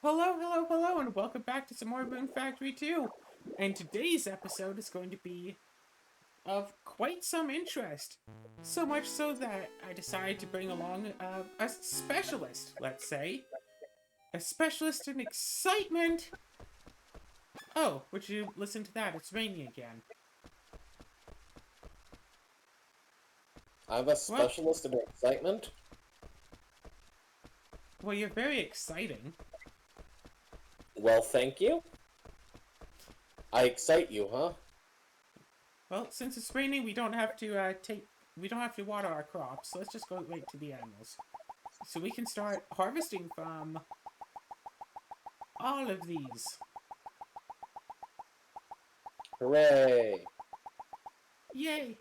Hello, hello, hello, and welcome back to some more Rune Factory 2. And today's episode is going to be of quite some interest. So much so that I decided to bring along a specialist, let's say. A specialist in excitement! Oh, would you listen to that? It's raining again. I'm a Well, specialist in excitement. well, you're very exciting. Well, thank you. I excite you, huh? Well, since it's raining, we don't have to we don't have to water our crops, so let's just go right to the animals. So we can start harvesting from all of these. Hooray! Yay!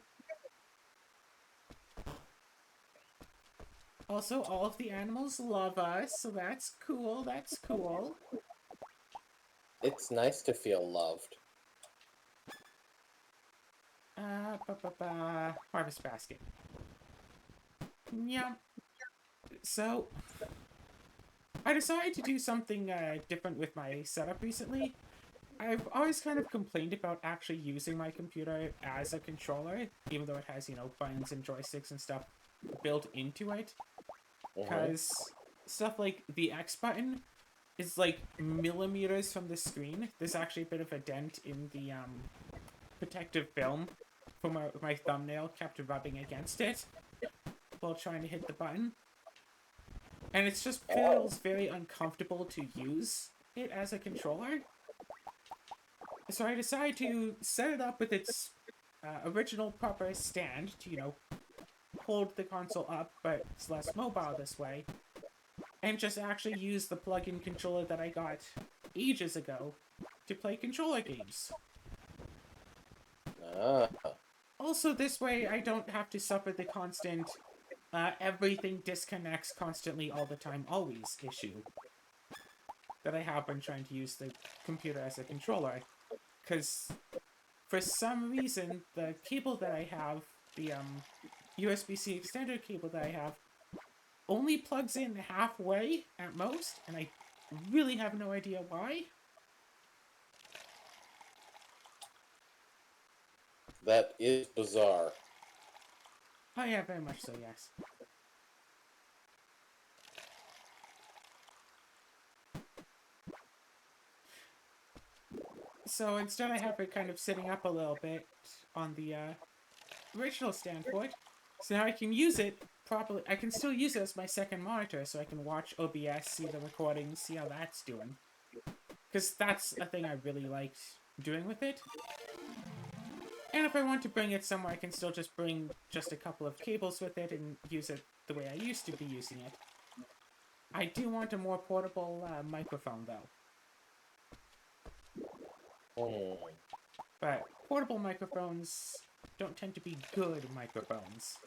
Also, all of the animals love us, so that's cool, that's cool. It's nice to feel loved. Harvest basket. Yeah. So, I decided to do something different with my setup recently. I've always kind of complained about actually using my computer as a controller, even though it has, buttons and joysticks and stuff built into it. Mm-hmm. Because stuff like the X button is like millimeters from the screen. There's actually a bit of a dent in the protective film from my thumbnail kept rubbing against it while trying to hit the button. And it just Oh, feels very uncomfortable to use it as a controller. So I decided to set it up with its original proper stand to, hold the console up, but it's less mobile this way. And just actually use the plug-in controller that I got ages ago to play controller games. ah. Also, this way I don't have to suffer the constant everything disconnects constantly all the time always issue that I have when trying to use the computer as a controller. Because for some reason, the cable that I have, the USB-C extender cable that I have, only plugs in halfway at most, and I really have no idea why. That is bizarre. Oh yeah, very much so, yes. So instead I have it kind of sitting up a little bit on the original standpoint. So now I can use it properly. I can still use it as my second monitor, so I can watch OBS, see the recordings, see how that's doing. Because that's a thing I really liked doing with it. And if I want to bring it somewhere, I can still just bring just a couple of cables with it and use it the way I used to be using it. I do want a more portable microphone, though. Hmm. But portable microphones don't tend to be good microphones.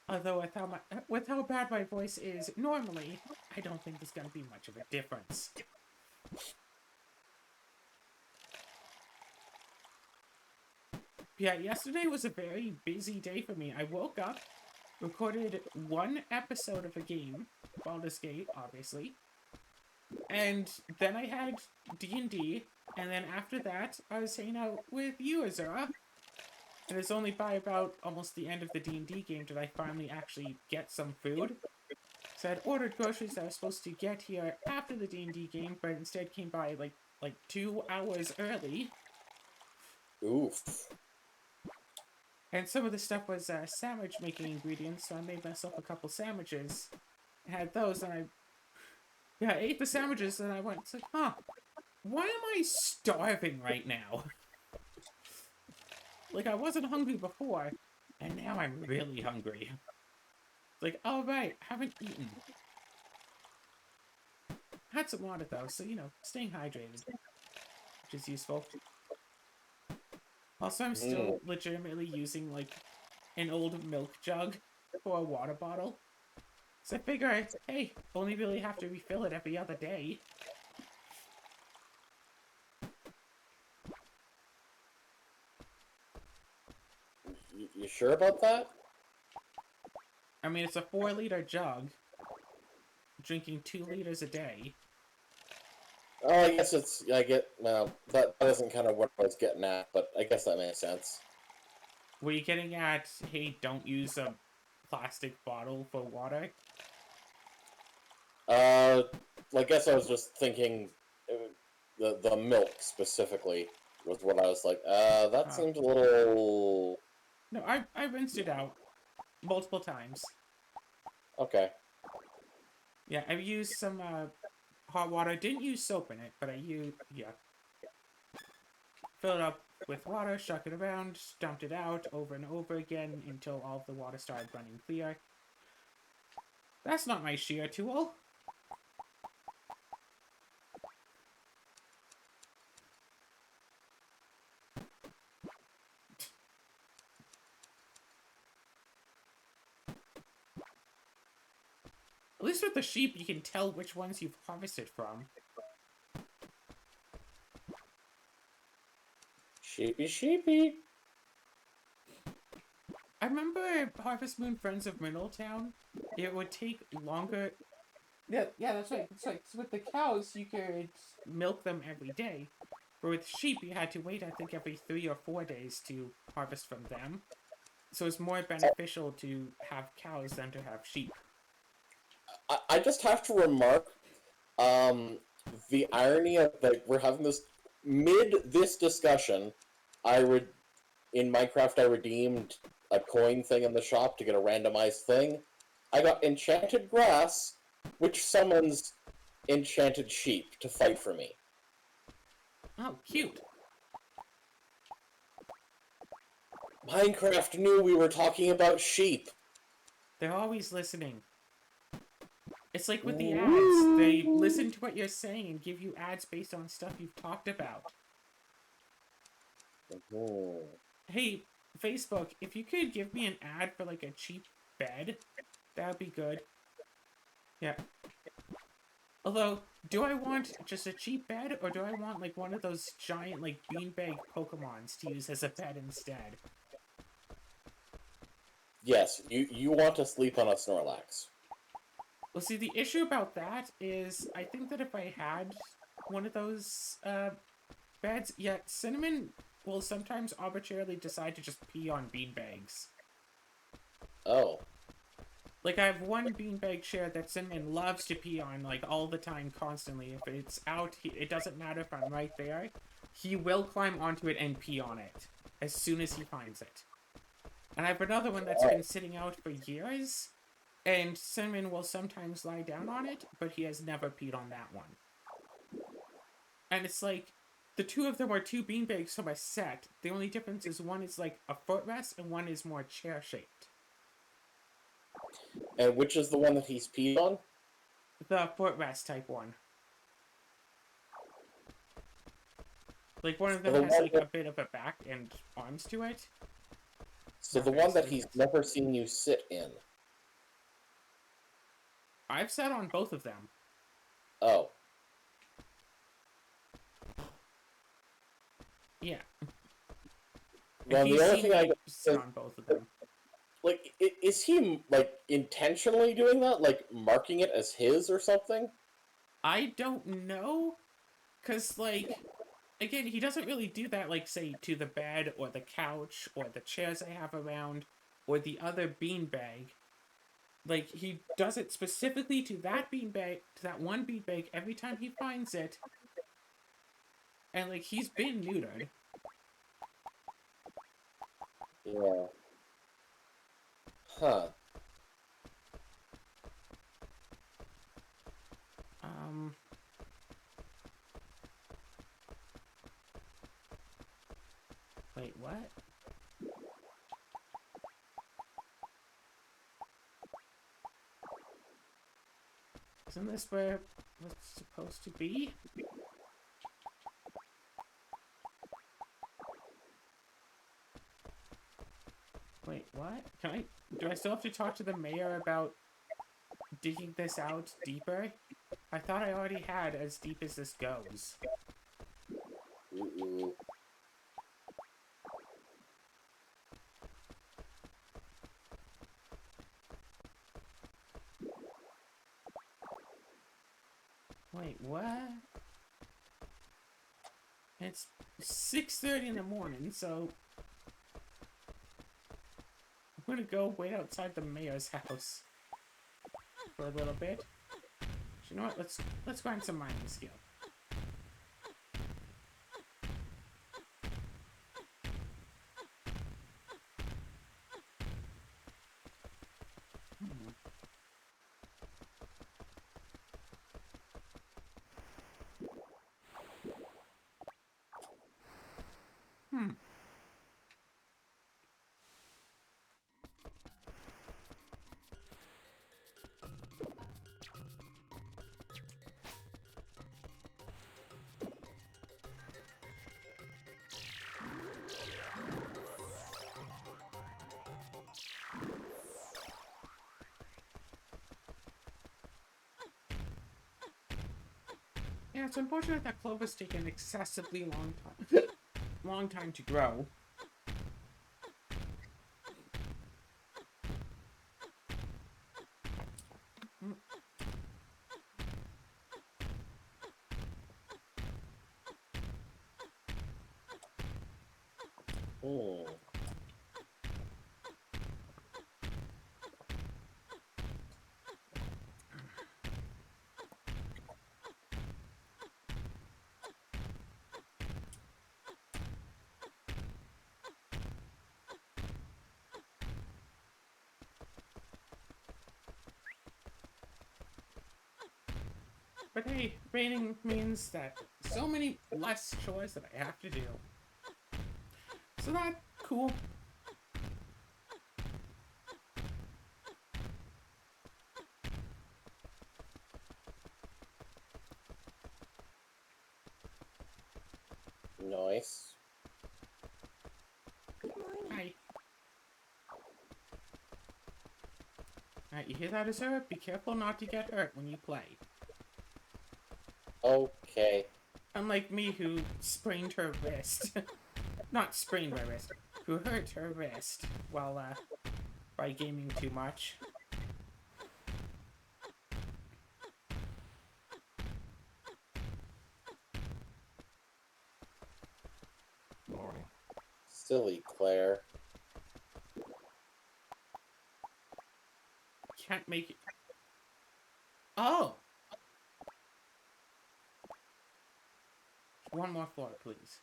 Although with how bad my voice is normally, I don't think there's going to be much of a difference. Yeah, yesterday was a very busy day for me. I woke up, recorded one episode of a game, Baldur's Gate, obviously, and then I had D&D, and then after that, I was hanging out with you, Azura. And it's only by about almost the end of the D&D game did I finally actually get some food. So I'd ordered groceries that I was supposed to get here after the D&D game, but instead came by like 2 hours early. Oof. And some of the stuff was sandwich making ingredients, so I made myself a couple sandwiches. I had those, and I ate the sandwiches, and I went, it's like, huh, why am I starving right now? Like, I wasn't hungry before, and now I'm really hungry. It's like, oh right, haven't eaten. Had some water though, so staying hydrated, which is useful. Also, I'm Hmm. still legitimately using like an old milk jug for a water bottle. So I figure, hey, only really have to refill it every other day. You sure about that? I mean, it's a 4-liter jug. drinking 2 liters a day. Oh, I guess it's, I get, well, that isn't kind of what I was getting at, but I guess that makes sense. Were you getting at, hey, don't use a plastic bottle for water? Uh, I guess I was just thinking, the milk specifically was what I was like, that Oh. seems a little... No, I rinsed it out multiple times. Okay. Yeah, I've used some hot water. Didn't use soap in it, but I used, yeah. Fill it up with water, shook it around, dumped it out over and over again until all of the water started running clear. That's not my shear tool. At least with the sheep, you can tell which ones you've harvested from. Sheepy, sheepy. I remember Harvest Moon Friends of Middletown. It would take longer. Yeah, that's right. That's right. 'Cause with the cows, you could milk them every day. But with sheep, you had to wait, I think, every 3 or 4 days to harvest from them. So it's more beneficial to have cows than to have sheep. I just have to remark, um, the irony of, like, we're having this discussion, I would, in Minecraft, I redeemed a coin thing in the shop to get a randomized thing. I got enchanted grass, which summons enchanted sheep to fight for me. Oh, cute. Minecraft knew we were talking about sheep. They're always listening. It's like with the ads. They listen to what you're saying and give you ads based on stuff you've talked about. Hey, Facebook, if you could give me an ad for like a cheap bed, that would be good. Yeah. Although, do I want just a cheap bed, or do I want like one of those giant like beanbag Pokemons to use as a bed instead? Yes, you want to sleep on a Snorlax. Well, see, the issue about that is I think that if I had one of those beds, yeah, Cinnamon will sometimes arbitrarily decide to just pee on beanbags. Oh. Like, I have one beanbag chair that Cinnamon loves to pee on, like, all the time, constantly. If it's out, it doesn't matter if I'm right there. He will climb onto it and pee on it as soon as he finds it. And I have another one that's been sitting out for years, and Cinnamon will sometimes lie down on it, but he has never peed on that one. And it's like, the two of them are two beanbags from a set. The only difference is one is like a footrest and one is more chair-shaped. And which is the one that he's peed on? The footrest type one. Like, one of them has like a bit of a back and arms to it. So the one that he's never seen you sit in. I've sat on both of them. Oh. Yeah. Well, He's the only seen thing me sit on both of them. like, is he, like, intentionally doing that? Like, marking it as his or something? I don't know. Because, like, again, he doesn't really do that, like, say, to the bed or the couch or the chairs I have around or the other beanbag. Like, he does it specifically to that beanbag, to that one beanbag every time he finds it. And, like, he's been neutered. Yeah. Huh. Wait, what? Isn't this where it's supposed to be? Wait, what? Do I still have to talk to the mayor about digging this out deeper? I thought I already had as deep as this goes. Ooh. Wait, what? It's 6:30 in the morning, so I'm gonna go wait outside the mayor's house for a little bit. You know what? Let's grind some mining skill. Hmm. Yeah, it's unfortunate that clover's taken an excessively long time to grow. Mm. Hmm. But hey, raining means that so many less chores that I have to do. So that's cool. Nice. Hi. You hear that, Azura? Be careful not to get hurt when you play. Okay. Unlike me, who sprained her wrist. Not sprained my wrist. Who hurt her wrist while, by gaming too much. Silly Claire. Can't make it. Oh! One more floor, please.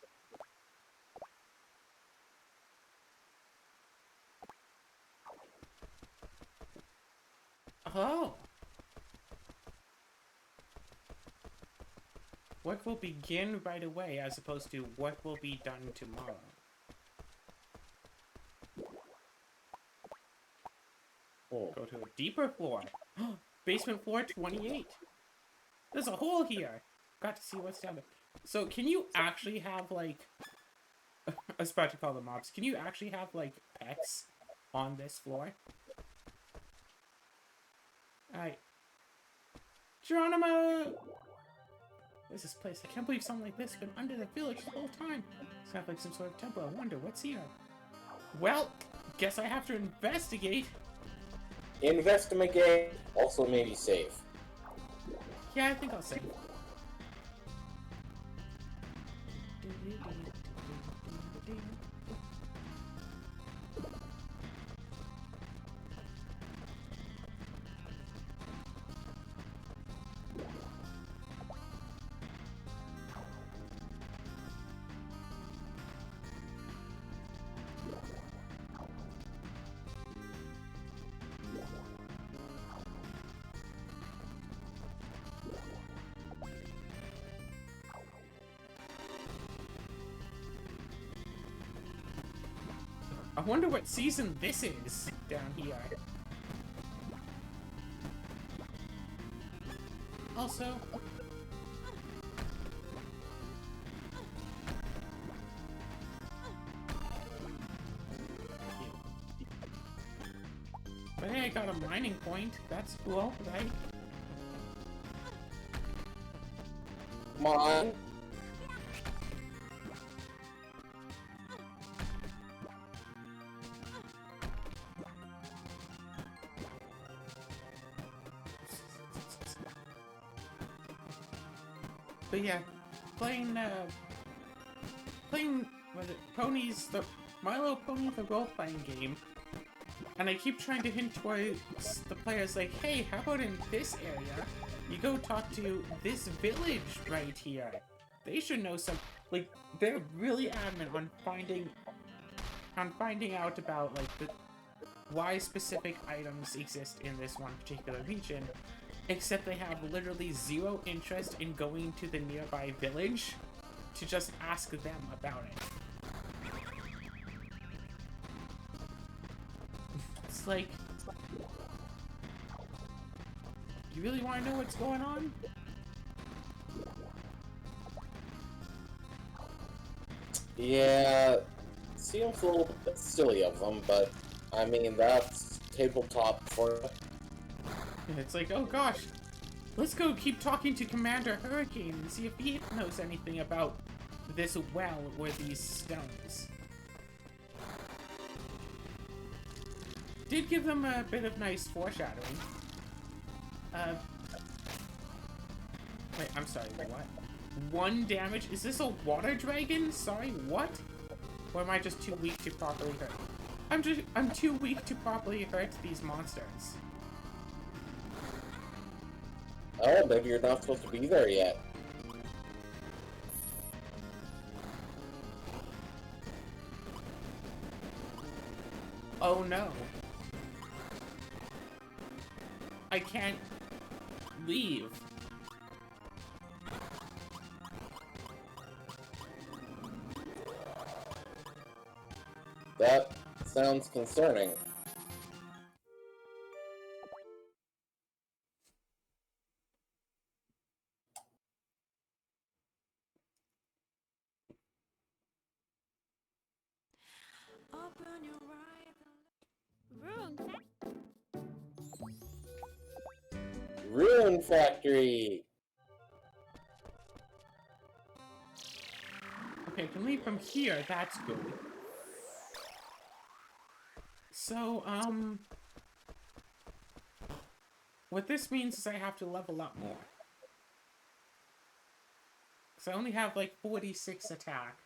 Oh! Work will begin right away as opposed to work will be done tomorrow. Hmm. Go to a deeper floor. Basement floor 28. There's a hole here. Got to see what's down there. So can you actually have, like... I was about to call them mobs. Can you actually have, like, pets on this floor? Alright. Geronimo! What is this place? I can't believe something like this has been under the village the whole time. It's kind of like some sort of temple. I wonder what's here. Well, guess I have to investigate. Investigate. Also maybe save. Yeah, I think I'll save. I wonder what season this is down here. Also, but hey, I got a mining point. That's cool, right? Come on. But yeah, playing, was it Ponies, the My Little Pony, the role-playing game, and I keep trying to hint towards the players like, hey, how about in this area, you go talk to this village right here. They should know some, like, they're really adamant on finding out about, like, the why specific items exist in this one particular region, except they have literally zero interest in going to the nearby village to just ask them about it. It's like, you really want to know what's going on? Yeah, seems a little bit silly of them, but I mean, that's tabletop for. It's like, oh gosh, let's go keep talking to Commander Hurricane and see if he knows anything about this well or these stones. Did give them a bit of nice foreshadowing. Wait, I'm sorry, what? 1 damage? Is this a water dragon? Sorry, what? Or am I just too weak to properly hurt? I'm too weak to properly hurt these monsters. Oh, maybe you're not supposed to be there yet. Oh no. I can't leave. That sounds concerning. Open your eyes. Rune. Rune Factory! Okay, I can leave from here, that's good. So, what this means is I have to level up more. Because I only have, like, 46 attack.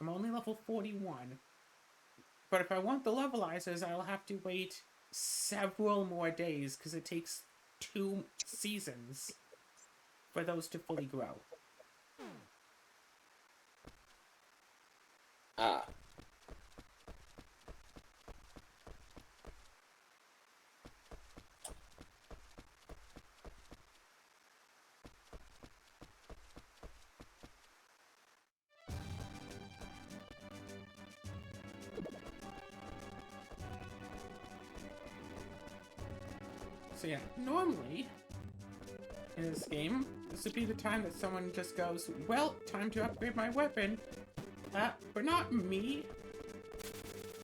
I'm only level 41. But if I want the levelizers, I'll have to wait several more days, because it takes 2 seasons for those to fully grow. Ah. So yeah, normally, in this game, this would be the time that someone just goes, well, time to upgrade my weapon. But not me.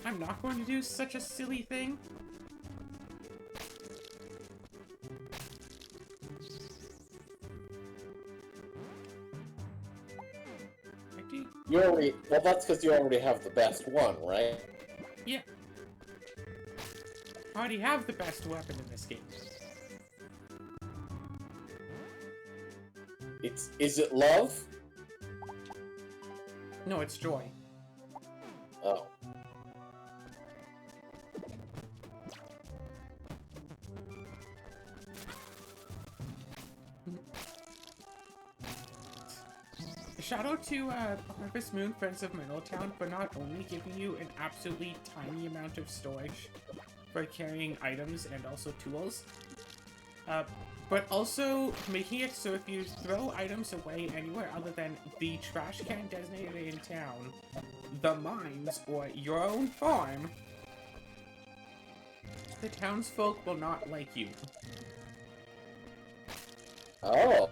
I'm not going to do such a silly thing. You already. Well, that's because you already have the best one, right? Yeah. I already have the best weapon in this game. Is it love? No, it's joy. Oh. Shout out to Harvest Moon Friends of Middletown for not only giving you an absolutely tiny amount of storage for carrying items and also tools, but also making it so if you throw items away anywhere other than the trash can designated in town, the mines, or your own farm, the townsfolk will not like you. Oh.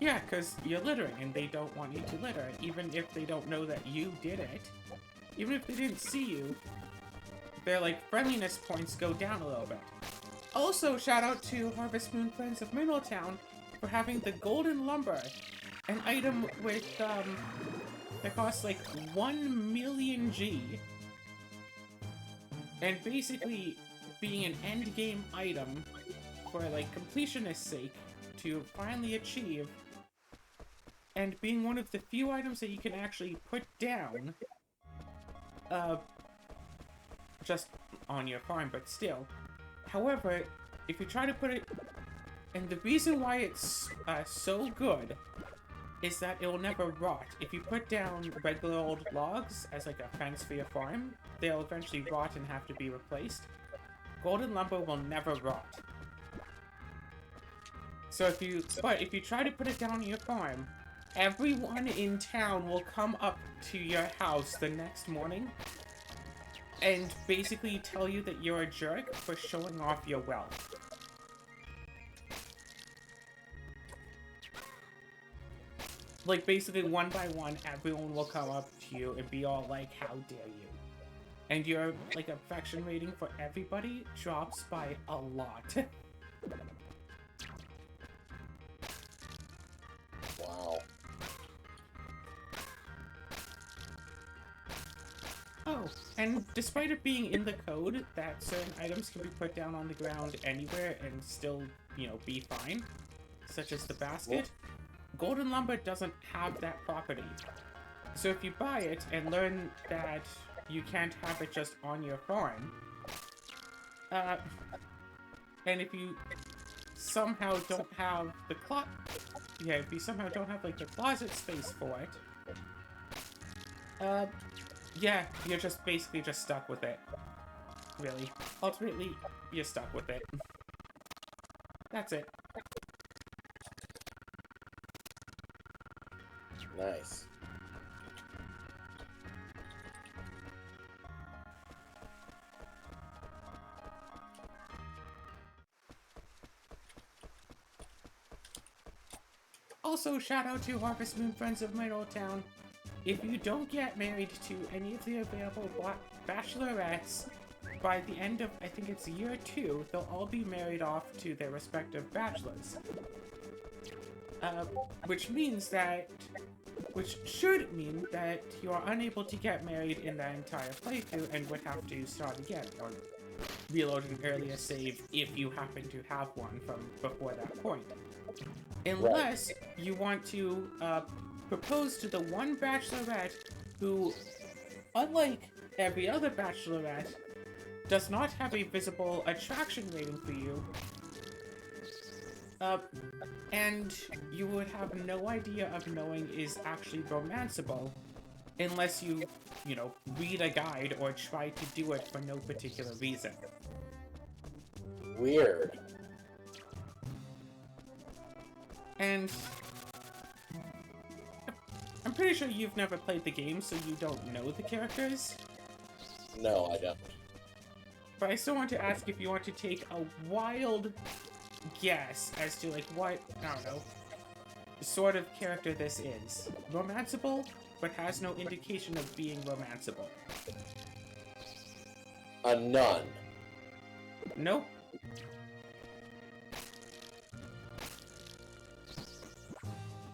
Yeah, because you're littering, and they don't want you to litter, even if they don't know that you did it. Even if they didn't see you, their, like, friendliness points go down a little bit. Also, shout out to Harvest Moon Friends of Middletown for having the Golden Lumber, an item with, that costs, like, 1 million G, and basically being an endgame item for, like, completionist's sake, to finally achieve, and being one of the few items that you can actually put down, just on your farm, but still. However, if you try to put it, and the reason why it's so good is that it will never rot. If you put down regular old logs as like a fence for your farm, they'll eventually rot and have to be replaced. Golden lumber will never rot. So if you try to put it down on your farm, everyone in town will come up to your house the next morning and basically tell you that you're a jerk for showing off your wealth. Like, basically, one by one, everyone will come up to you and be all like, how dare you? And your, like, affection rating for everybody drops by a lot. Wow. Oh, and despite it being in the code that certain items can be put down on the ground anywhere and still, you know, be fine, such as the basket, golden lumber doesn't have that property. So if you buy it and learn that you can't have it just on your farm, and if you somehow don't have the if you somehow don't have, like, the closet space for it, yeah, you're just basically just stuck with it. Really. Ultimately, you're stuck with it. That's it. Nice. Also, shout out to Harvest Moon Friends of my old town. If you don't get married to any of the available bachelorettes, by the end of, I think it's year 2, they'll all be married off to their respective bachelors. Which should mean that you are unable to get married in that entire playthrough and would have to start again, or reload an earlier save if you happen to have one from before that point. Unless you want to propose to the one bachelorette who, unlike every other bachelorette, does not have a visible attraction rating for you, and you would have no idea of knowing is actually romanceable unless you know, read a guide or try to do it for no particular reason. Weird. And I'm pretty sure you've never played the game, so you don't know the characters. No, I don't. But I still want to ask if you want to take a wild guess as to, like, what, I don't know, sort of character this is. Romanceable, but has no indication of being romanceable. A nun. Nope.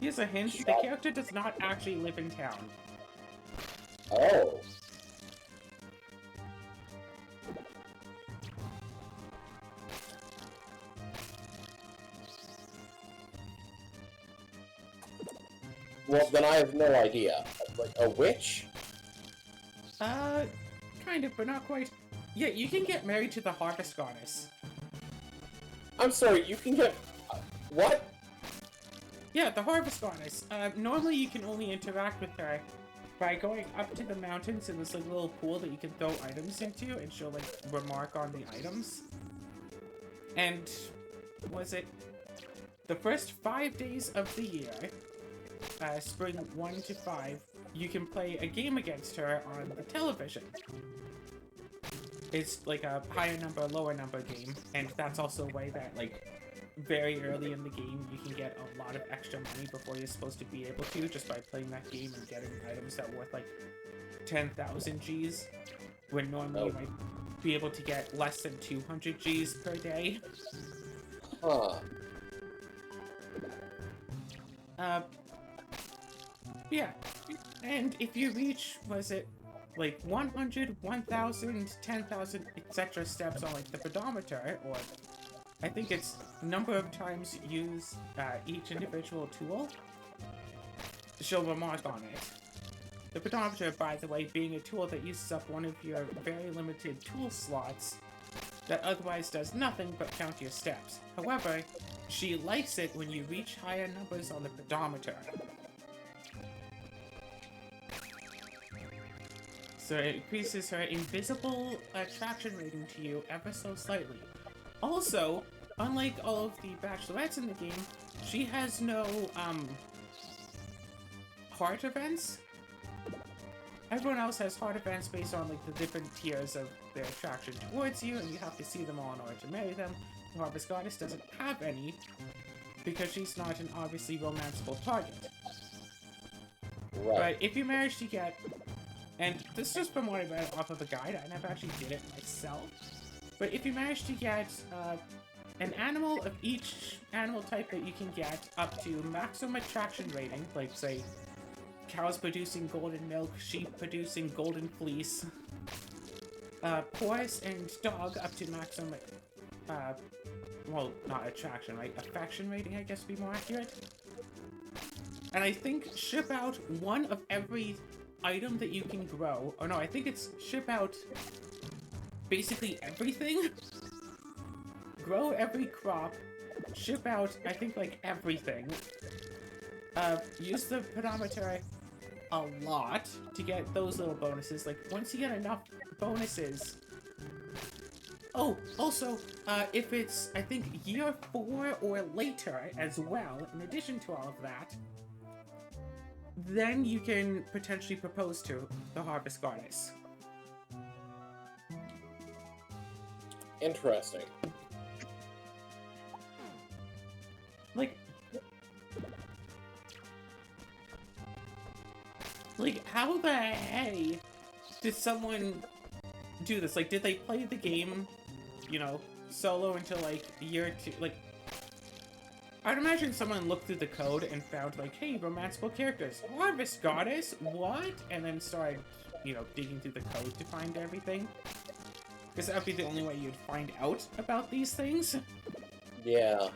Here's a hint, the character does not actually live in town. Oh. Well, then I have no idea. Like, a witch? Kind of, but not quite. Yeah, you can get married to the Harvest Goddess. I'm sorry, you can get... what? Yeah, the Harvest Goddess. Normally you can only interact with her by going up to the mountains in this, like, little pool that you can throw items into, and she'll, like, remark on the items. And, was it the first 5 days of the year, spring 1 to 5, you can play a game against her on the television. It's like a higher number, lower number game, and that's also a way that, like, very early in the game you can get a lot of extra money before you're supposed to be able to, just by playing that game and getting items that are worth, like, 10,000 Gs, when normally you might be able to get less than 200 Gs per day. Huh. Yeah. And if you reach, was it, like, 100, 1,000, 10,000, etc. steps on, like, the pedometer, or I think it's number of times you use each individual tool, she'll remark on it. The pedometer, by the way, being a tool that uses up one of your very limited tool slots that otherwise does nothing but count your steps. However, she likes it when you reach higher numbers on the pedometer. So it increases her invisible attraction rating to you ever so slightly. Also, unlike all of the bachelorettes in the game, she has no, heart events. Everyone else has heart events based on, like, the different tiers of their attraction towards you, and you have to see them all in order to marry them. The Harvest Goddess doesn't have any, because she's not an obviously romanceable target. Right. But if you manage to get... And this is just from what I read off of the guide, I never actually did it myself. But if you manage to get an animal of each animal type that you can get up to maximum attraction rating, like, say, cows producing golden milk, sheep producing golden fleece, horse and dog up to maximum, well, not attraction, right? Affection rating, I guess would be more accurate. And I think ship out one of every item that you can grow. Or no, I think it's ship out basically everything. Grow every crop. Ship out, I think, like, everything. Use the pedometer a lot to get those little bonuses. Like, once you get enough bonuses... Oh, also, if it's, I think, year 4 or later as well, in addition to all of that, then you can potentially propose to the Harvest Goddess. Interesting. Like, how the hey did someone do this? Like, did they play the game, you know, solo until, like, year 2? Like, I'd imagine someone looked through the code and found, like, hey, romanceable characters. Harvest Goddess? What? And then started, you know, digging through the code to find everything. Because that would be the only way you'd find out about these things. Yeah.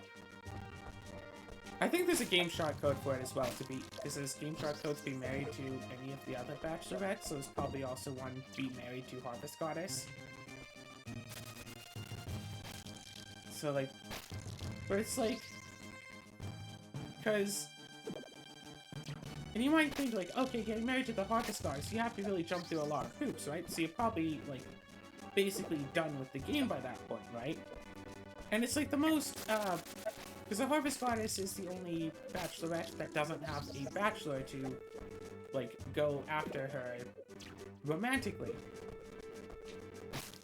I think there's a game shot code for it as well, because there's game shot code to be married to any of the other bachelorettes, so there's probably also one to be married to Harvest Goddess. So, like, but it's like, because, and you might think, like, okay, getting married to the Harvest Goddess, you have to really jump through a lot of hoops, right? So you're probably, like, basically done with the game by that point, right? And it's, like, the most, because the Harvest Goddess is the only bachelorette that doesn't have a bachelor to, like, go after her romantically.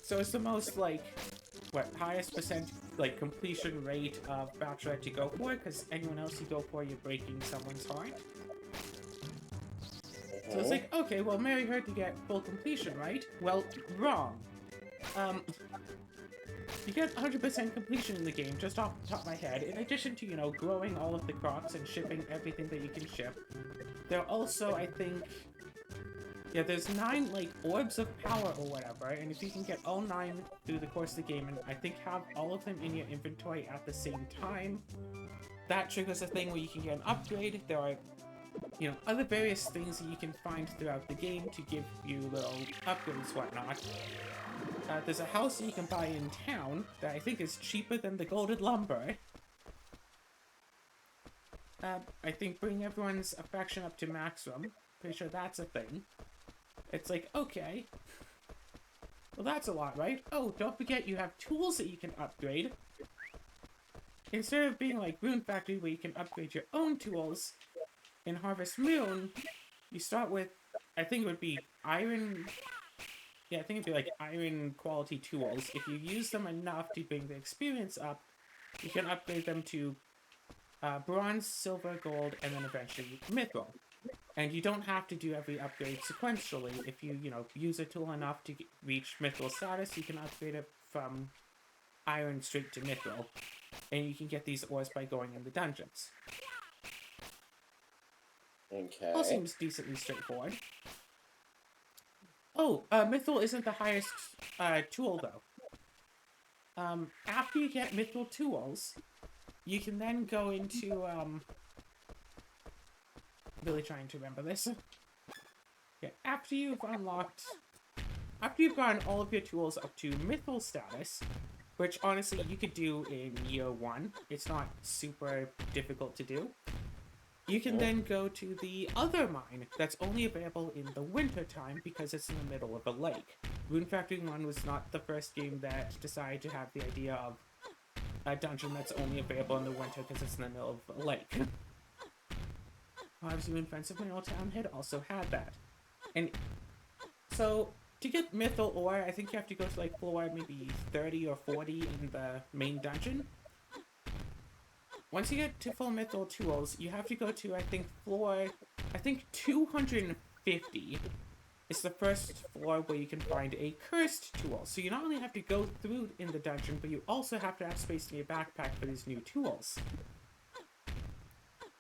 So it's the most, like, what, highest percent, like, completion rate of bachelorette to go for, because anyone else you go for, you're breaking someone's heart. So it's like, okay, well, marry her to get full completion, right? Well, wrong. You get 100% completion in the game, just off the top of my head, in addition to, you know, growing all of the crops and shipping everything that you can ship. There are also, I think... Yeah, there's 9, like, orbs of power or whatever, and if you can get all 9 through the course of the game, and I think have all of them in your inventory at the same time, that triggers a thing where you can get an upgrade. There are, you know, other various things that you can find throughout the game to give you little upgrades, whatnot. There's a house that you can buy in town that I think is cheaper than the golden lumber. I think bring everyone's affection up to maximum. Pretty sure that's a thing. It's like, okay. Well, that's a lot, right? Oh, don't forget you have tools that you can upgrade. Instead of being like Rune Factory where you can upgrade your own tools, in Harvest Moon, you start with, I think it would be iron... Yeah, I think it'd be like iron quality tools. If you use them enough to bring the experience up, you can upgrade them to bronze, silver, gold, and then eventually mithril. And you don't have to do every upgrade sequentially. If you, you know, use a tool enough to reach mithril status, you can upgrade it from iron straight to mithril. And you can get these ores by going in the dungeons. Okay. All seems decently straightforward. Oh, mithril isn't the highest tool, though. After you get mithril tools, you can then go into, really trying to remember this. Yeah, after you've gotten all of your tools up to mythal status, which honestly you could do in year 1, it's not super difficult to do. You can then go to the other mine that's only available in the winter time because it's in the middle of a lake. Rune Factory 1 was not the first game that decided to have the idea of a dungeon that's only available in the winter because it's in the middle of a lake. Obviously, Rune Fence of Mineral Town had also had that. And so, to get Mythal Ore, I think you have to go to like floor maybe 30 or 40 in the main dungeon. Once you get to full Mythal tools, you have to go to, I think, floor 250 is the first floor where you can find a cursed tool. So you not only have to go through in the dungeon, but you also have to have space in your backpack for these new tools.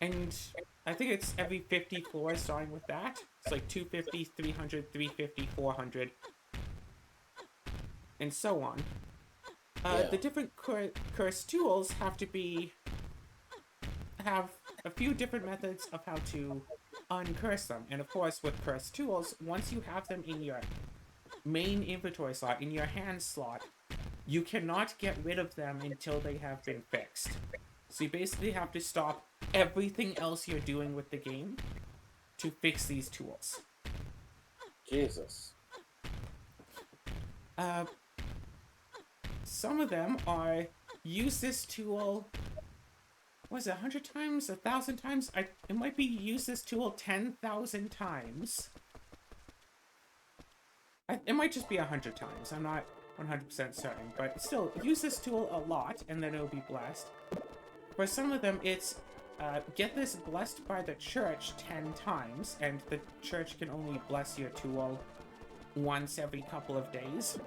And I think it's every 50 floors starting with that. It's like 250, 300, 350, 400, and so on. The different cursed tools have a few different methods of how to uncurse them. And of course, with cursed tools, once you have them in your main inventory slot, in your hand slot, you cannot get rid of them until they have been fixed. So you basically have to stop everything else you're doing with the game to fix these tools. Jesus. Some of them are use this tool, was it 100 times, 1,000 times? It might be use this tool 10,000 times. It might just be 100 times. I'm not 100% certain, but still, use this tool a lot, and then it'll be blessed. For some of them, it's get this blessed by the church 10 times, and the church can only bless your tool once every couple of days.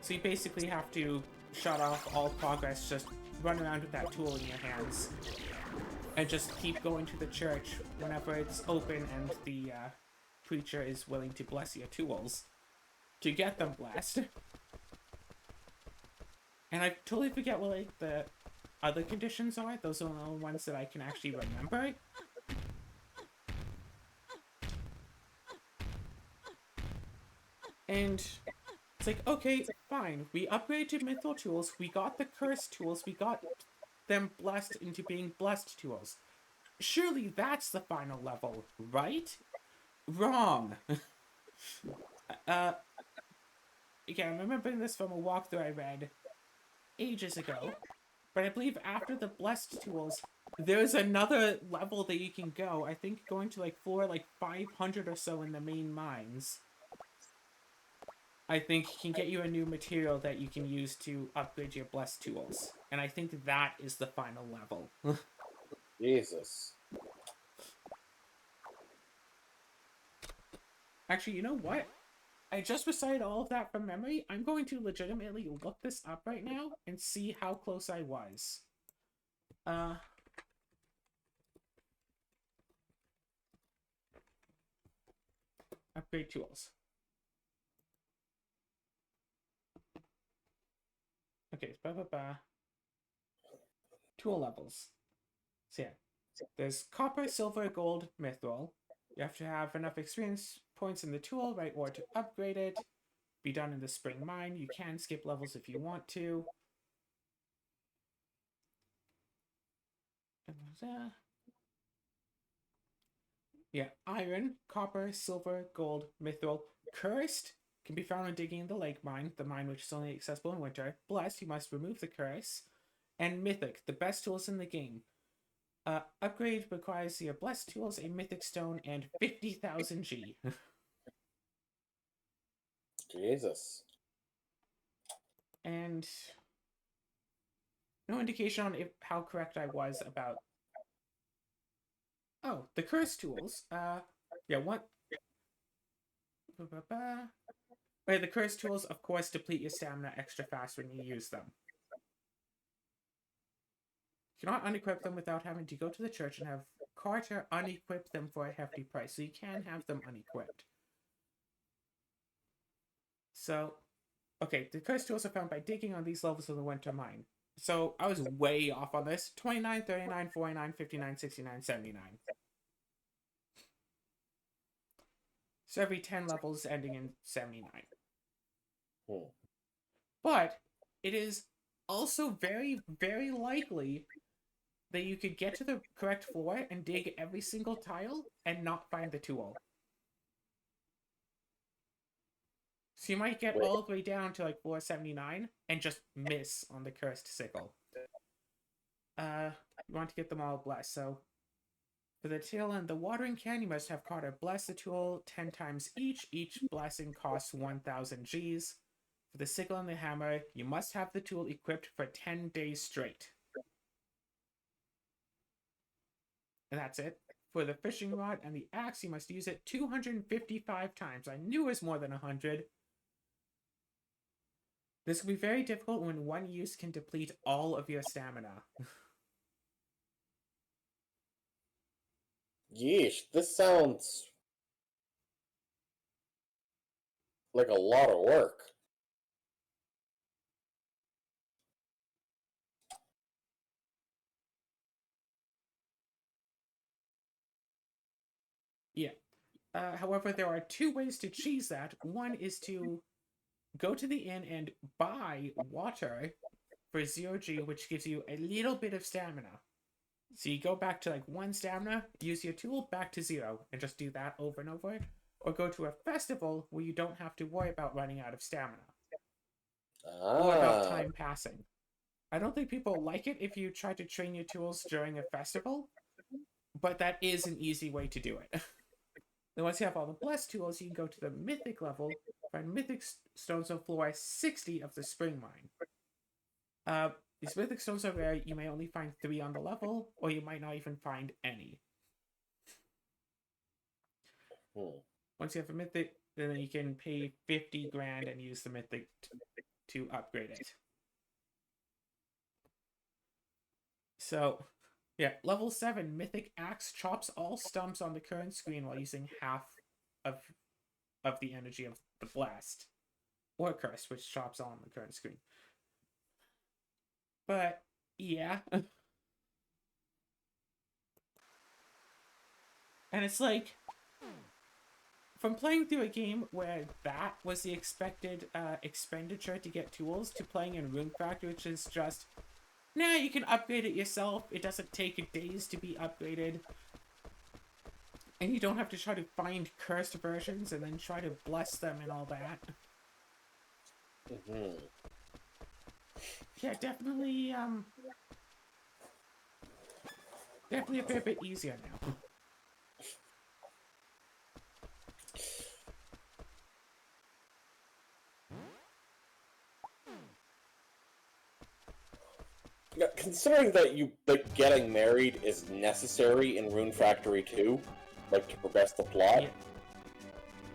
So you basically have to shut off all progress, just run around with that tool in your hands, and just keep going to the church whenever it's open and the preacher is willing to bless your tools to get them blessed. And I totally forget what like the other conditions are. Those are the only ones that I can actually remember. And it's like, okay, fine. We upgraded mythal tools. We got the cursed tools. We got them blessed into being blessed tools. Surely that's the final level, right? Wrong. Again, I'm remembering this from a walkthrough I read ages ago. But I believe after the blessed tools, there's another level that you can go. I think going to like floor like 500 or so in the main mines, I think can get you a new material that you can use to upgrade your blessed tools. And I think that is the final level. Jesus. Actually, you know what? I just recited all of that from memory. I'm going to legitimately look this up right now and see how close I was. Upgrade tools. Okay, tool levels. So yeah, there's copper, silver, gold, mithril. You have to have enough experience points in the tool, right, or to upgrade it. Be done in the spring mine. You can skip levels if you want to. Yeah, iron, copper, silver, gold, mithril. Cursed can be found when digging in the lake mine, the mine which is only accessible in winter. Blessed, you must remove the curse. And mythic, the best tools in the game. Upgrade requires your blessed tools, a mythic stone, and 50,000 G. Jesus. And no indication on how correct I was about. Oh, the curse tools. Yeah, what? Wait, the curse tools, of course, deplete your stamina extra fast when you use them. You cannot unequip them without having to go to the church and have Carter unequip them for a hefty price, so you can have them unequipped. So, okay, the cursed tools are found by digging on these levels of the winter mine. So I was way off on this. 29, 39, 49, 59, 69, 79. So every 10 levels ending in 79. Hmm. But it is also very, very likely that you could get to the correct floor and dig every single tile and not find the tool. So you might get Wait. all the way down to like floor 79 and just miss on the cursed sickle. You want to get them all blessed. So for the tail and the watering can, you must have Carter bless the tool 10 times each. Each blessing costs 1,000 Gs. For the sickle and the hammer, you must have the tool equipped for 10 days straight. And that's it. For the fishing rod and the axe, you must use it 255 times. I knew it was more than 100. This can be very difficult when one use can deplete all of your stamina. Yeesh, this sounds like a lot of work. Yeah. However, there are two ways to cheese that. One is to go to the inn and buy water for 0 G, which gives you a little bit of stamina. So you go back to like 1 stamina, use your tool back to 0, and just do that over and over. Or go to a festival where you don't have to worry about running out of stamina. Or about Ah. time passing. I don't think people like it if you try to train your tools during a festival, but that is an easy way to do it. Then once you have all the blessed tools, you can go to the mythic level, find mythic stones on floor 60 of the spring mine. These mythic stones are rare. You may only find 3 on the level, or you might not even find any. Once you have a mythic, then you can pay 50 grand and use the mythic to upgrade it. So, yeah, level 7 mythic axe chops all stumps on the current screen while using half of the energy of the blast, or curse, which chops all on the current screen. But yeah, and it's like from playing through a game where that was the expected expenditure to get tools to playing in Runecraft, which is just, nah, you can upgrade it yourself. It doesn't take days to be upgraded. And you don't have to try to find cursed versions and then try to bless them and all that. Mm-hmm. Yeah, definitely, definitely a fair bit easier now. Yeah, considering that getting married is necessary in Rune Factory 2, like to progress the plot, Yeah.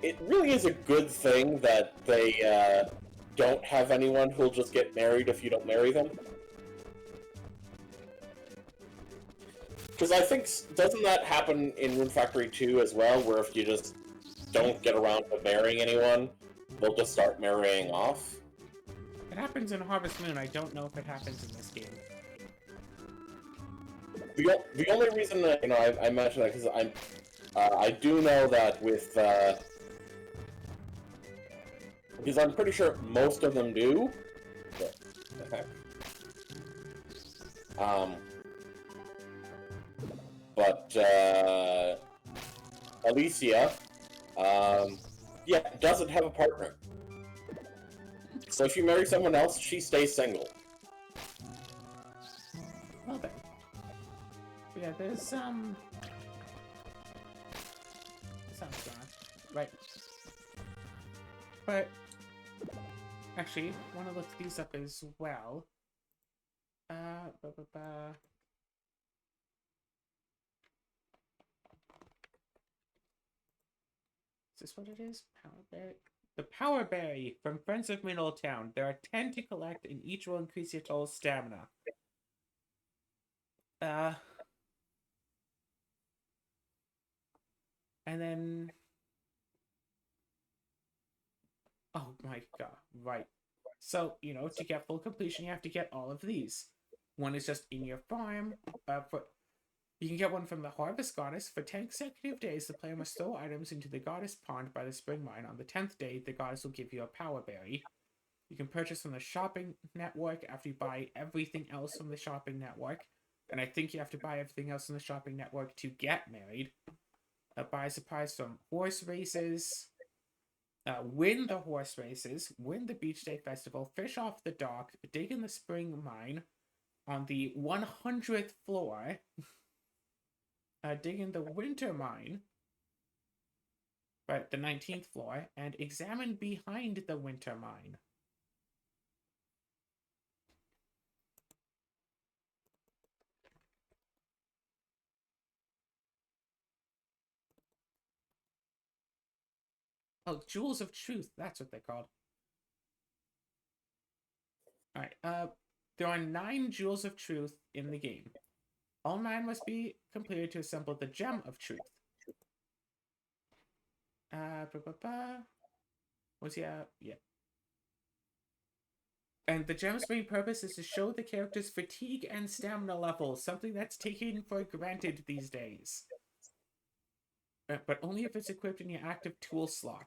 it really is a good thing that they don't have anyone who'll just get married if you don't marry them. Because I think, doesn't that happen in Rune Factory 2 as well, where if you just don't get around to marrying anyone, they'll just start marrying off? It happens in Harvest Moon. I don't know if it happens in this game. The only reason that, I mention that because I do know that with because I'm pretty sure most of them do. What the heck? But Alicia, yeah, doesn't have a partner. So if you marry someone else, she stays single. Well then. Yeah, there's sounds gone. Right. But actually, want to look these up as well. Ba, ba, ba. Is this what it is? Power berry. The power berry from Friends of Middletown. There are 10 to collect, and each will increase your total stamina. And then, oh my god, right. So, you know, to get full completion, you have to get all of these. One is just in your farm. You can get one from the Harvest Goddess. For 10 consecutive days, the player must throw items into the Goddess Pond by the Spring Mine. On the 10th day, the Goddess will give you a Power Berry. You can purchase from the shopping network after you buy everything else from the shopping network. And I think you have to buy everything else from the shopping network to get married. Buy supplies from horse races. Win the horse races. Win the Beach Day Festival. Fish off the dock. Dig in the Spring Mine. On the 100th floor, dig in the Winter Mine. But the 19th floor. And examine behind the Winter Mine. Oh, Jewels of Truth. That's what they're called. Alright, there are 9 Jewels of Truth in the game. All 9 must be completed to assemble the Gem of Truth. What's yeah. And the gem's main purpose is to show the character's fatigue and stamina levels, something that's taken for granted these days. But only if it's equipped in your active tool slot.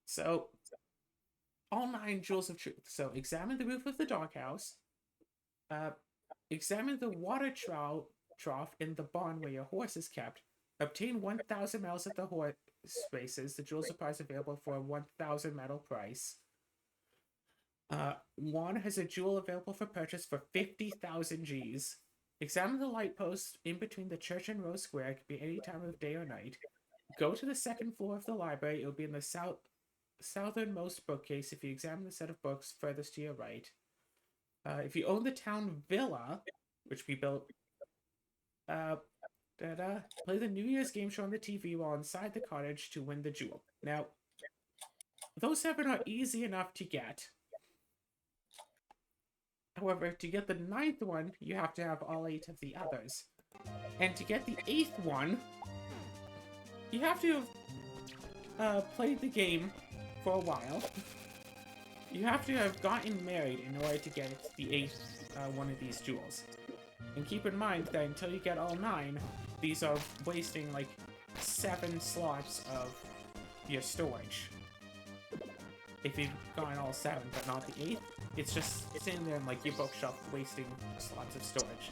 So, all 9 Jewels of Truth. So, examine the roof of the doghouse. Examine the water trough in the barn where your horse is kept. Obtain 1,000 medals at the horse races. The jewels are prize available for a 1,000 medal price. Juan has a jewel available for purchase for 50,000 Gs. Examine the light post in between the church and Rose Square. It could be any time of day or night. Go to the 2nd floor of the library. It will be in the southernmost bookcase if you examine the set of books furthest to your right. If you own the town villa, which we built, play the New Year's game show on the TV while inside the cottage to win the jewel. Now, those 7 are easy enough to get. However, to get the 9th one, you have to have all 8 of the others. And to get the 8th one, you have to have played the game for a while. You have to have gotten married in order to get the 8th one of these jewels. And keep in mind that until you get all 9, these are wasting like 7 slots of your storage. If you've gotten all 7 but not the 8th, it's just sitting there in like your bookshelf wasting slots of storage.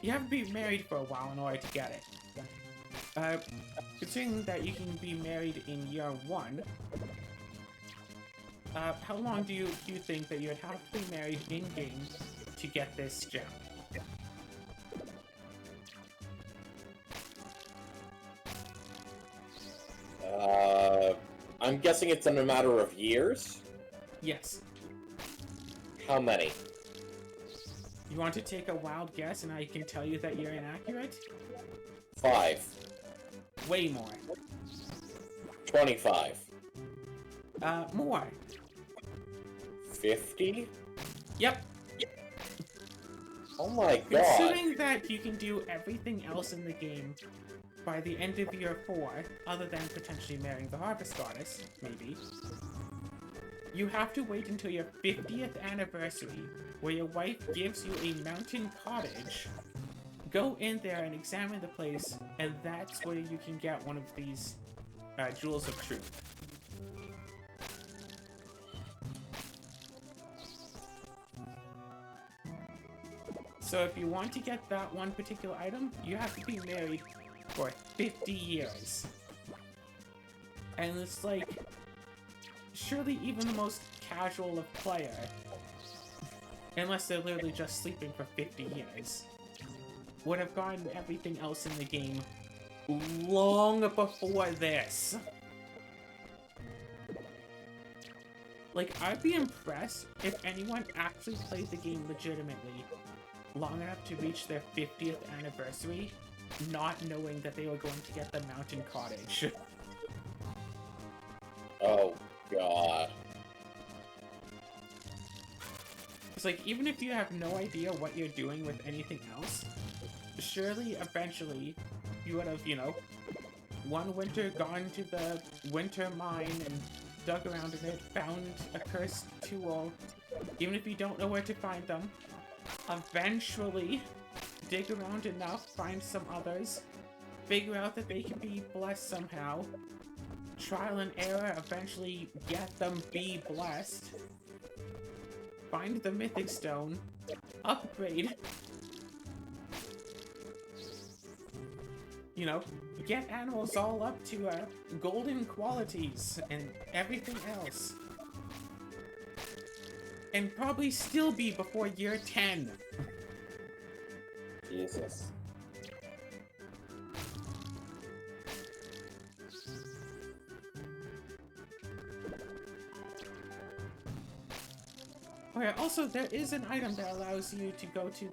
You have to be married for a while in order to get it. Considering that you can be married in year 1, how long do you think that you'd have to be married in-game to get this gem? I'm guessing it's in a matter of years? Yes. How many? You want to take a wild guess and I can tell you that you're inaccurate? 5. Way more. 25. More. 50? Yep. Oh my god. Considering that you can do everything else in the game by the end of year 4, other than potentially marrying the Harvest Goddess, maybe, you have to wait until your 50th anniversary, where your wife gives you a mountain cottage. Go in there and examine the place, and that's where you can get one of these Jewels of Truth. So if you want to get that one particular item, you have to be married for 50 years. And it's like, surely even the most casual of player, unless they're literally just sleeping for 50 years, would have gotten everything else in the game long before this. Like, I'd be impressed if anyone actually played the game legitimately long enough to reach their 50th anniversary, not knowing that they were going to get the mountain cottage. Oh god. It's like, even if you have no idea what you're doing with anything else, surely eventually you would have, you know, one winter gone to the winter mine and dug around in it, found a cursed tool, even if you don't know where to find them. Eventually dig around enough, find some others, figure out that they can be blessed somehow, trial and error, eventually get them be blessed, find the mythic stone, upgrade, you know, get animals all up to golden qualities and everything else. And probably still be before year 10. Jesus. Okay, also there is an item that allows you to go to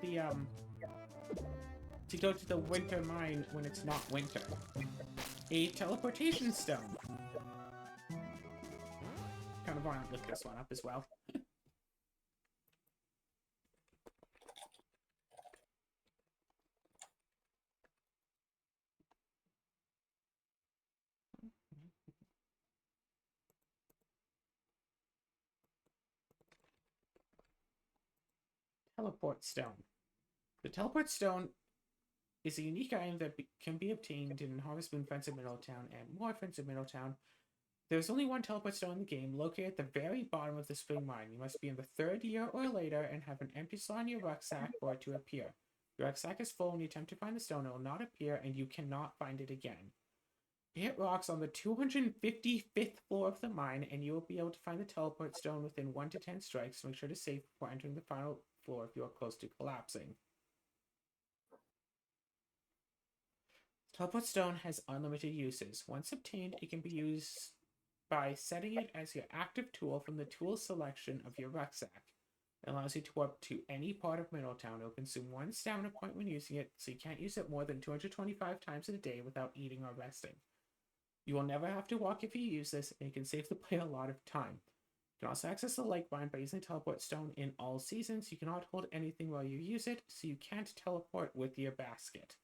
the winter mine when it's not winter. A teleportation stone. Kind of want to look this one up as well. Teleport stone. The teleport stone is a unique item that can be obtained in Harvest Moon Fence of Middletown and more Fence of Middletown. There's only one teleport stone in the game, located at the very bottom of the spring mine. You must be in the 3rd year or later and have an empty slot in your rucksack for it to appear. Your rucksack is full when you attempt to find the stone, it will not appear, and you cannot find it again. Hit rocks on the 255th floor of the mine, and you will be able to find the teleport stone within 1 to 10 strikes. Make sure to save before entering the final floor if you are close to collapsing. Teleport stone has unlimited uses. Once obtained, it can be used by setting it as your active tool from the tool selection of your rucksack. It allows you to warp to any part of Middletown. It will consume 1 stamina point when using it, so you can't use it more than 225 times in a day without eating or resting. You will never have to walk if you use this, and it can save the player a lot of time. You can also access the lake mine by using the teleport stone in all seasons. You cannot hold anything while you use it, so you can't teleport with your basket.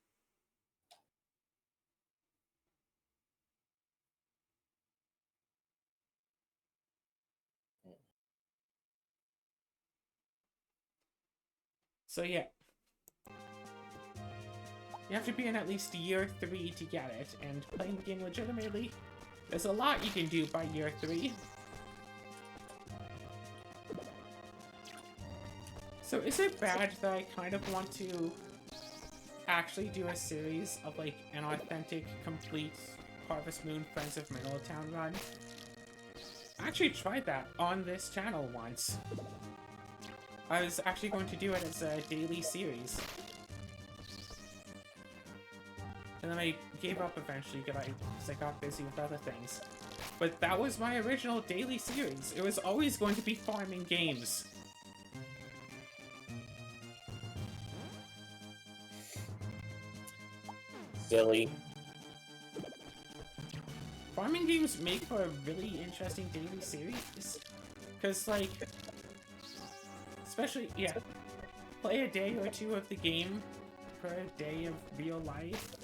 So yeah. You have to be in at least year 3 to get it, and playing the game legitimately, there's a lot you can do by year 3. So is it bad that I kind of want to actually do a series of like an authentic, complete Harvest Moon Friends of Middletown run? I actually tried that on this channel once. I was actually going to do it as a daily series. And then I gave up eventually because I got busy with other things. But that was my original daily series. It was always going to be farming games. Silly. Farming games make for a really interesting daily series. Because, like, especially, yeah, play a day or 2 of the game per day of real life.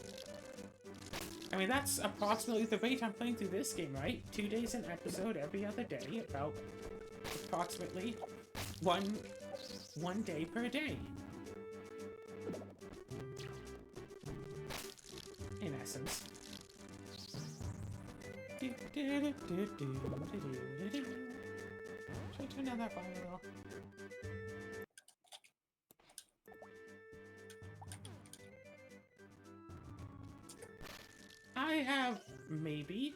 I mean, that's approximately the rate I'm playing through this game, right? 2 days an episode every other day, about approximately one day per day. In essence. Should I turn down that volume at all? I have, maybe,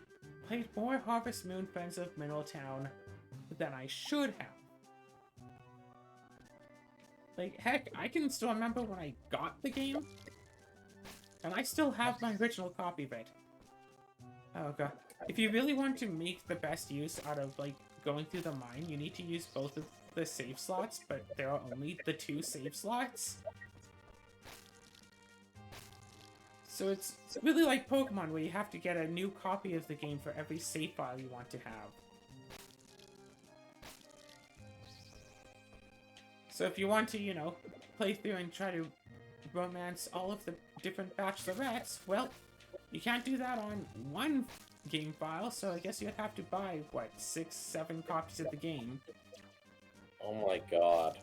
played more Harvest Moon Friends of Middletown than I should have. Like, heck, I can still remember when I got the game, and I still have my original copy of it. Oh god. If you really want to make the best use out of, like, going through the mine, you need to use both of the save slots, but there are only the 2 save slots. So it's really like Pokemon, where you have to get a new copy of the game for every save file you want to have. So if you want to, play through and try to romance all of the different bachelorettes, well, you can't do that on one game file, so I guess you'd have to buy, what, 6, 7 copies of the game. Oh my god.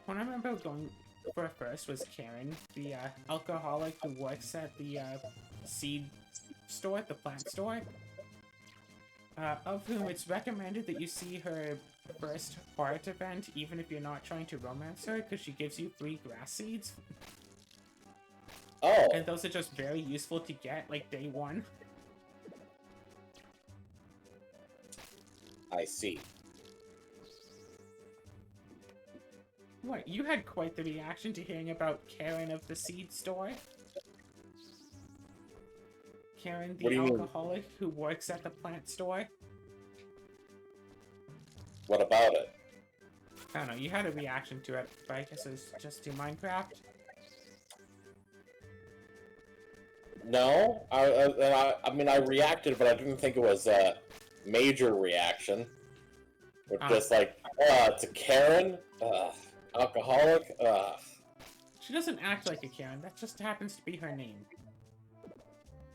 One I remember going for first was Karen, the alcoholic who works at the seed store, the plant store, of whom it's recommended that you see her first art event, even if you're not trying to romance her, because she gives you free grass seeds. Oh. And those are just very useful to get, like, day one. I see. What, you had quite the reaction to hearing about Karen of the seed store? Karen, What the do you mean? alcoholic who works at the plant store? What about it? I don't know, you had a reaction to it, but I guess it was just to Minecraft. No, I mean, I reacted, but I didn't think it was a major reaction. It's just like, it's a Karen, alcoholic, She doesn't act like a Karen, that just happens to be her name.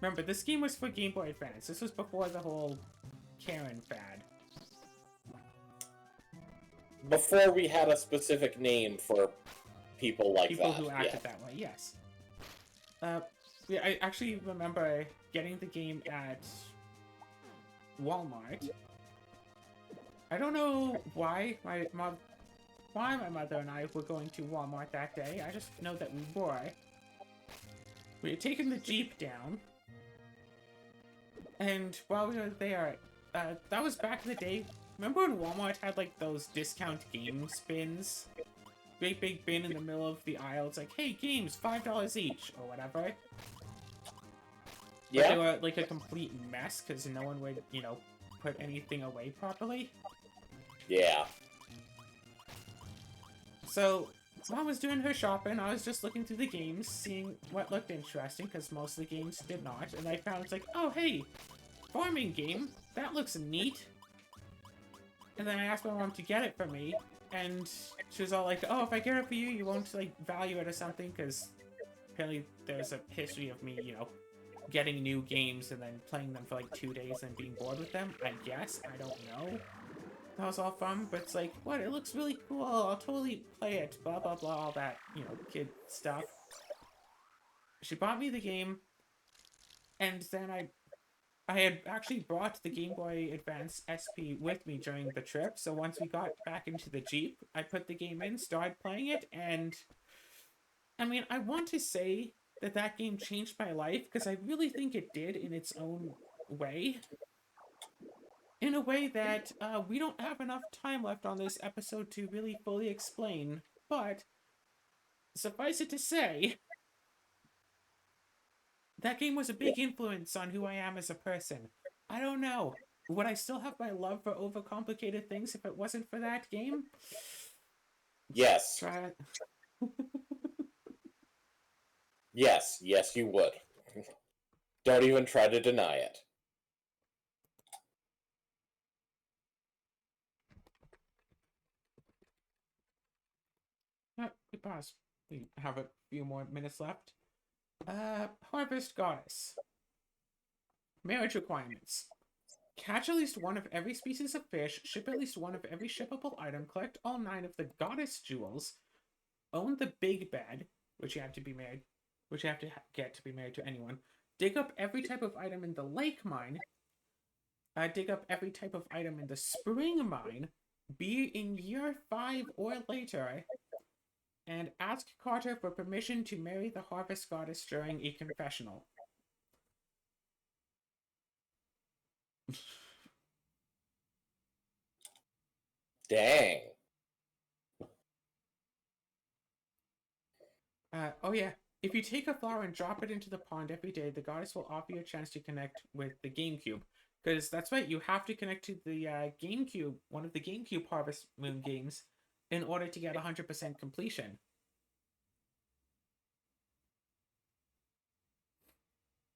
Remember, this game was for Game Boy Advance. This was before the whole Karen fad. Before we had a specific name for people like People that. who acted that way, yes. Yeah, I actually remember getting the game at Walmart. I don't know why my mother and I were going to Walmart that day. I just know that we were. We had taken the Jeep down. And while we were there, that was back in the day. Remember when Walmart had, like, those discount game spins? Great big bin in the middle of the aisle. It's like, hey, games, $5 each, or whatever. Yeah. But they were, like, a complete mess, because no one would, put anything away properly. Yeah. So, while I was doing her shopping, I was just looking through the games, seeing what looked interesting, because most of the games did not. And I found, it's like, oh, hey, farming game, that looks neat. And then I asked my mom to get it for me, and she was all like, oh, if I get it for you, you won't, like, value it or something, because apparently there's a history of me, getting new games and then playing them for, like, 2 days and being bored with them. I guess. I don't know. That was all fun, but it's like, what? It looks really cool. I'll totally play it. Blah, blah, blah, all that, kid stuff. She bought me the game, and then I had actually brought the Game Boy Advance SP with me during the trip, so once we got back into the Jeep, I put the game in, started playing it, and I mean, I want to say that game changed my life, because I really think it did in its own way. In a way that we don't have enough time left on this episode to really fully explain, but suffice it to say, that game was a big influence on who I am as a person. I don't know. Would I still have my love for overcomplicated things if it wasn't for that game? Yes. Try it. Yes, you would. Don't even try to deny it. We pause. We have a few more minutes left. Harvest Goddess. Marriage requirements. Catch at least one of every species of fish, ship at least one of every shippable item, collect all 9 of the goddess jewels, own the big bed, which you have to be married, which you have to get to be married to anyone, dig up every type of item in the lake mine, dig up every type of item in the spring mine, be in year 5 or later, and ask Carter for permission to marry the harvest goddess during a confessional. Dang. Oh yeah. If you take a flower and drop it into the pond every day, the goddess will offer you a chance to connect with the GameCube. Because that's right, you have to connect to the GameCube, one of the GameCube Harvest Moon games, in order to get 100% completion.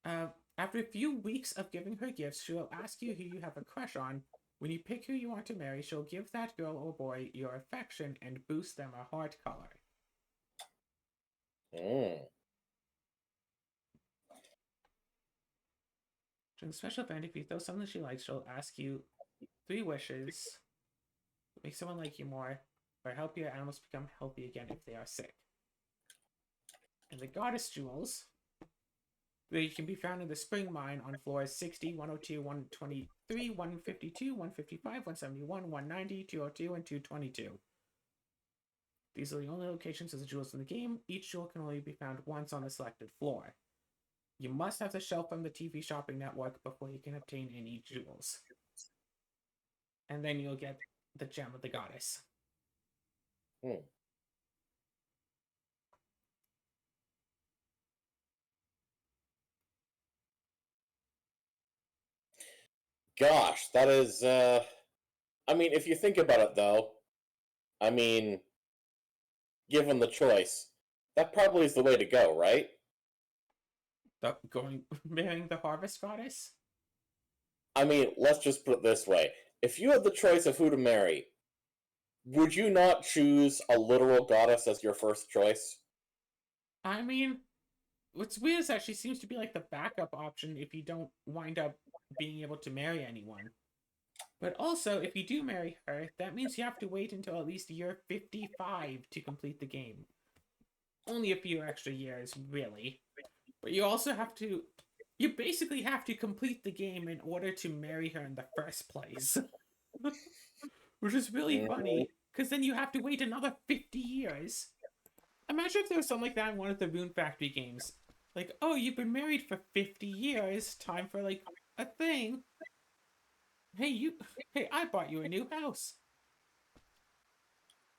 After a few weeks of giving her gifts, she will ask you who you have a crush on, When you pick who you want to marry, she'll give that girl or boy your affection and boost them a heart color. Mm. During the special event, if you throw something she likes, she'll ask you 3 wishes, make someone like you more, or help your animals become healthy again if they are sick. And the goddess jewels, they can be found in the spring mine on floors 60, 102, 123, 152, 155, 171, 190, 202, and 222. These are the only locations of the jewels in the game. Each jewel can only be found once on the selected floor. You must have the shelf from the TV shopping network before you can obtain any jewels. And then you'll get the gem of the goddess. Hmm. Gosh, that is, I mean, if you think about it, though, I mean, given the choice, that probably is the way to go, right? Marrying the harvest goddess? I mean, let's just put it this way. If you had the choice of who to marry, would you not choose a literal goddess as your first choice? I mean, what's weird is that she seems to be like the backup option if you don't wind up being able to marry anyone. But also, if you do marry her, that means you have to wait until at least year 55 to complete the game. Only a few extra years, really. But you also have to. You basically have to complete the game in order to marry her in the first place. Which is really Mhm. funny, because then you have to wait another 50 years. Imagine if there was something like that in one of the Rune Factory games. Like, oh, you've been married for 50 years, time for, like, a thing. Hey, I bought you a new house.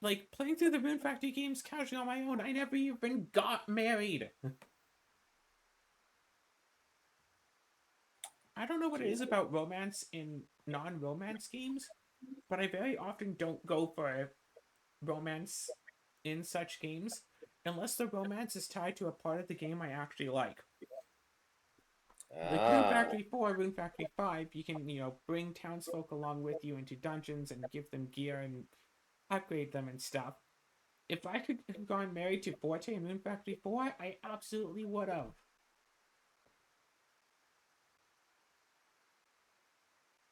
Like, playing through the Rune Factory games casually on my own, I never even got married. I don't know what it is Jesus. about romance in non-romance games, but I very often don't go for romance in such games unless the romance is tied to a part of the game I actually like. Like Rune Ah, Factory 4, Rune Factory 5, you can, bring townsfolk along with you into dungeons and give them gear and upgrade them and stuff. If I could have gone married to Forte in Rune Factory 4, I absolutely would have.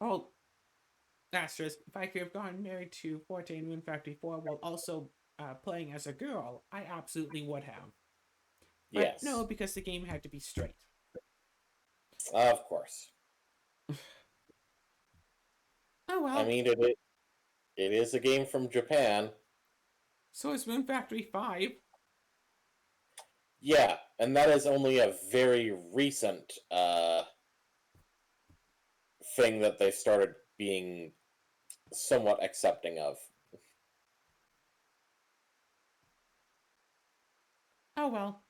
Oh, asterisk, if I could have gone married to Forte in Rune Factory 4 while also playing as a girl, I absolutely would have. But no, yes. because the game had to be straight. Of course. Oh I well, mean, it is a game from Japan. so is Rune Factory 5. Yeah, and that is only a very recent thing that they started being somewhat accepting of. Oh well.